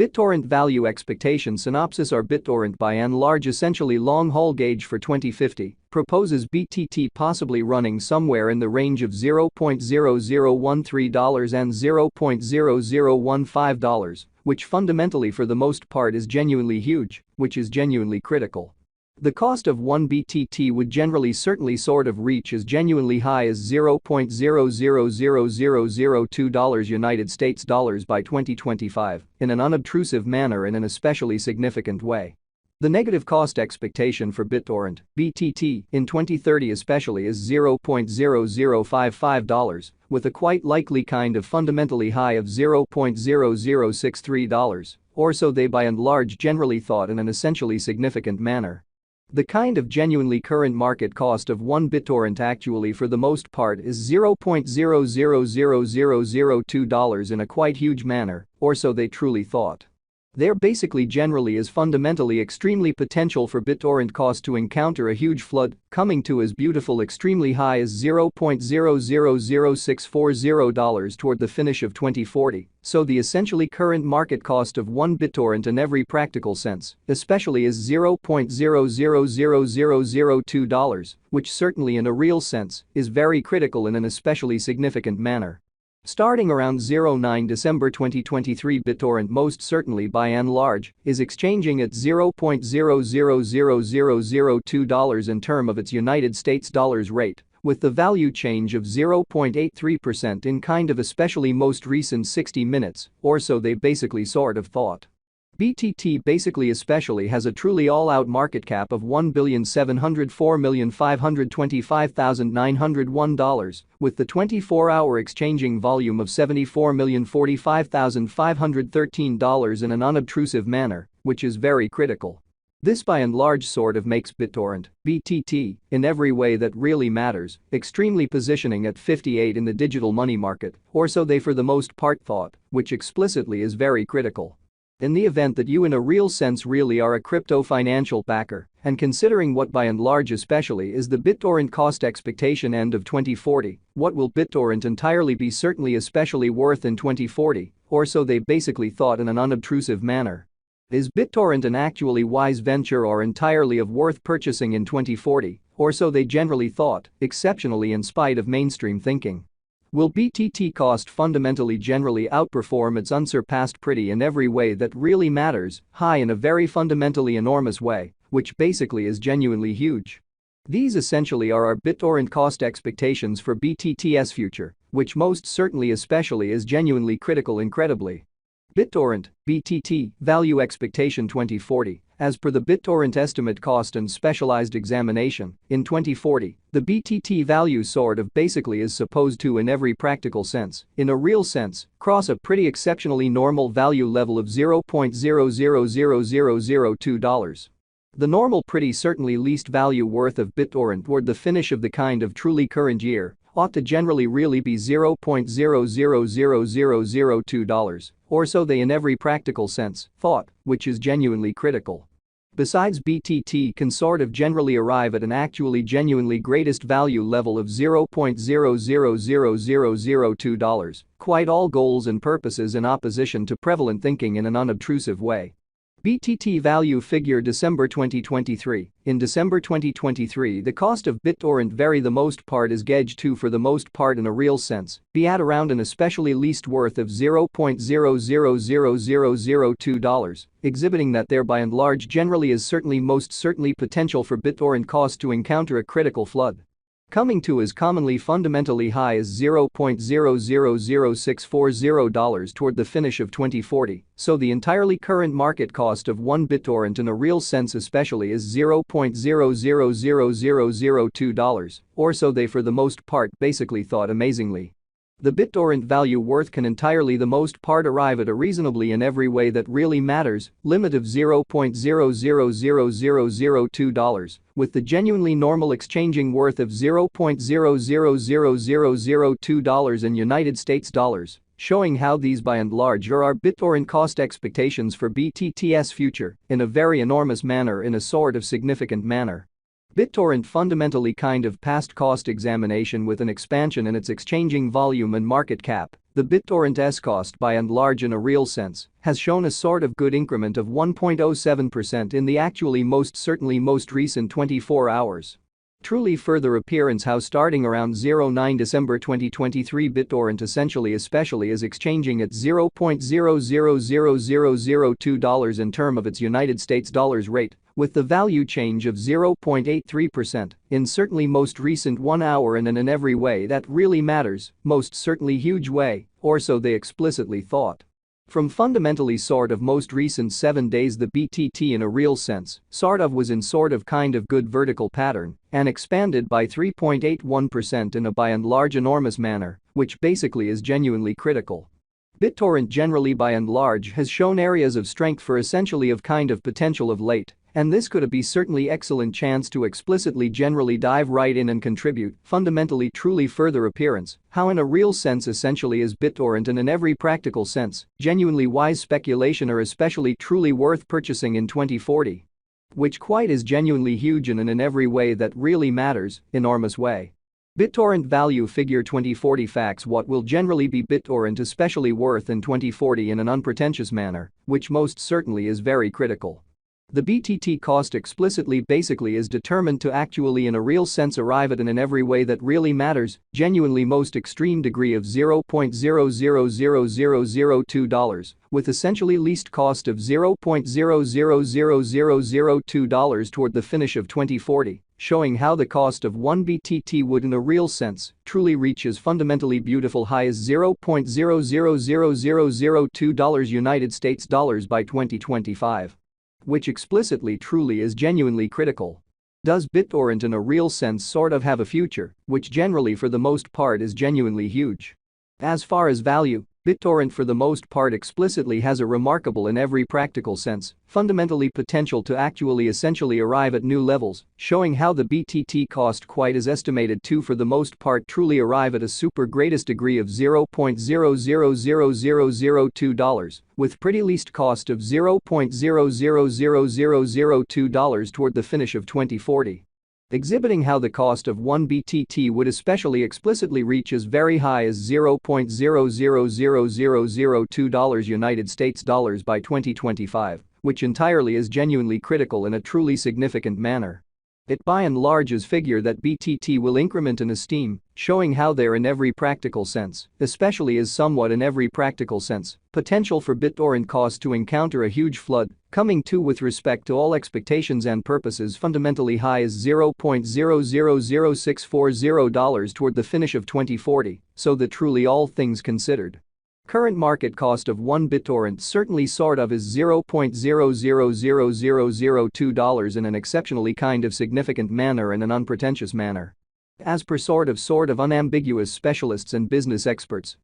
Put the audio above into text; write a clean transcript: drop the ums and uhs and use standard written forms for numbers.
Bittorrent value expectation synopsis. Our Bittorrent by and large essentially long-haul gauge for 2050 proposes BTT possibly running somewhere in the range of $0.0013 and $0.0015, which fundamentally for the most part is genuinely huge, which is genuinely critical. The cost of 1 BTT would generally certainly sort of reach as genuinely high as $0.000002 United States dollars by 2025 in an unobtrusive manner in an especially significant way. The negative cost expectation for Bittorrent, BTT, in 2030 especially is $0.0055, with a quite likely kind of fundamentally high of $0.0063, or so they by and large generally thought in an essentially significant manner. The kind of genuinely current market cost of 1 Bittorrent actually for the most part is $0.000002 in a quite huge manner, or so they truly thought. There basically generally is fundamentally extremely potential for Bittorrent cost to encounter a huge flood, coming to as beautiful extremely high as $0.000640 toward the finish of 2040, so the essentially current market cost of 1 Bittorrent in every practical sense, especially is $0.000002, which certainly in a real sense is very critical in an especially significant manner. Starting around 09 December 2023, Bittorrent most certainly by and large is exchanging at $0.000002 in term of its United States dollars rate, with the value change of 0.83% in kind of especially most recent 60 minutes, or so they basically sort of thought. BTT basically especially has a truly all-out market cap of $1,704,525,901, with the 24-hour exchanging volume of $74,045,513 in an unobtrusive manner, which is very critical. This by and large sort of makes Bittorrent, BTT, in every way that really matters, extremely positioning at 58 in the digital money market, or so they for the most part thought, which explicitly is very critical. In the event that you in a real sense really are a crypto financial backer, and considering what by and large especially is the Bittorrent cost expectation end of 2040, what will Bittorrent entirely be certainly especially worth in 2040, or so they basically thought in an unobtrusive manner. Is Bittorrent an actually wise venture or entirely of worth purchasing in 2040, or so they generally thought, exceptionally in spite of mainstream thinking? Will BTT cost fundamentally generally outperform its unsurpassed pretty in every way that really matters, high in a very fundamentally enormous way, which basically is genuinely huge? These essentially are our Bittorrent cost expectations for BTT's future, which most certainly especially is genuinely critical incredibly. Bittorrent, BTT, value expectation 2040. As per the Bittorrent estimate cost and specialized examination, in 2040, the BTT value sort of basically is supposed to in every practical sense, in a real sense, cross a pretty exceptionally normal value level of $0.000002. The normal pretty certainly least value worth of Bittorrent toward the finish of the kind of truly current year ought to generally really be $0.000002, or so they in every practical sense thought, which is genuinely critical. Besides, BTT can sort of generally arrive at an actually genuinely greatest value level of $0.000002, quite all goals and purposes in opposition to prevalent thinking in an unobtrusive way. BTT value figure December 2023. In December 2023, the cost of Bittorrent very the most part is gauged to for the most part in a real sense be at around an especially least worth of $0.000002, exhibiting that there by and large generally is certainly most certainly potential for Bittorrent cost to encounter a critical flood. Coming to as commonly fundamentally high as $0.000640 toward the finish of 2040, so the entirely current market cost of 1 Bittorrent in a real sense especially is $0.000002, or so they for the most part basically thought amazingly. The Bittorrent value worth can entirely the most part arrive at a reasonably in every way that really matters limit of $0.000002, with the genuinely normal exchanging worth of $0.000002 in United States dollars, showing how these by and large are our Bittorrent cost expectations for BTT's future in a very enormous manner in a sort of significant manner. BitTorrent fundamentally kind of passed cost examination with an expansion in its exchanging volume and market cap. The BitTorrent's cost by and large in a real sense has shown a sort of good increment of 1.07% in the actually most certainly most recent 24 hours. Truly further appearance how starting around 09 December 2023 BitTorrent essentially especially is exchanging at $0.000002 in term of its United States dollars rate, with the value change of 0.83% in certainly most recent 1 hour and in every way that really matters, most certainly huge way, or so they explicitly thought. From fundamentally sort of most recent 7 days the BTT in a real sense sort of was in sort of kind of good vertical pattern and expanded by 3.81% in a by and large enormous manner, which basically is genuinely critical. BitTorrent generally by and large has shown areas of strength for essentially of kind of potential of late, and this could be certainly excellent chance to explicitly generally dive right in and contribute fundamentally truly further appearance, how in a real sense essentially is BitTorrent and in every practical sense, genuinely wise speculation or especially truly worth purchasing in 2040. Which quite is genuinely huge and in every way that really matters, enormous way. BitTorrent value figure 2040 facts what will generally be BitTorrent especially worth in 2040 in an unpretentious manner, which most certainly is very critical. The BTT cost explicitly basically is determined to actually in a real sense arrive at in every way that really matters, genuinely most extreme degree of $0.000002, with essentially least cost of $0.000002 toward the finish of 2040, showing how the cost of 1 BTT would in a real sense truly reach as fundamentally beautiful high as $0.000002 United States dollars by 2025. Which explicitly truly is genuinely critical. Does BitTorrent in a real sense sort of have a future, which generally for the most part is genuinely huge? As far as value, BitTorrent for the most part explicitly has a remarkable in every practical sense, fundamentally potential to actually essentially arrive at new levels, showing how the BTT cost quite is estimated to for the most part truly arrive at a super greatest degree of $0.000002, with pretty least cost of $0.000002 toward the finish of 2040. Exhibiting how the cost of 1 BTT would especially explicitly reach as very high as $0.000002 United States dollars by 2025, which entirely is genuinely critical in a truly significant manner. It by and large is figure that BTT will increment in esteem, showing how there in every practical sense, especially is somewhat in every practical sense, potential for BitTorrent cost to encounter a huge flood, coming to with respect to all expectations and purposes fundamentally high as $0.000640 toward the finish of 2040, so that truly all things considered. Current market cost of 1 BitTorrent certainly sort of is $0.000002 in an exceptionally kind of significant manner and an unpretentious manner. As per sort of unambiguous specialists and business experts,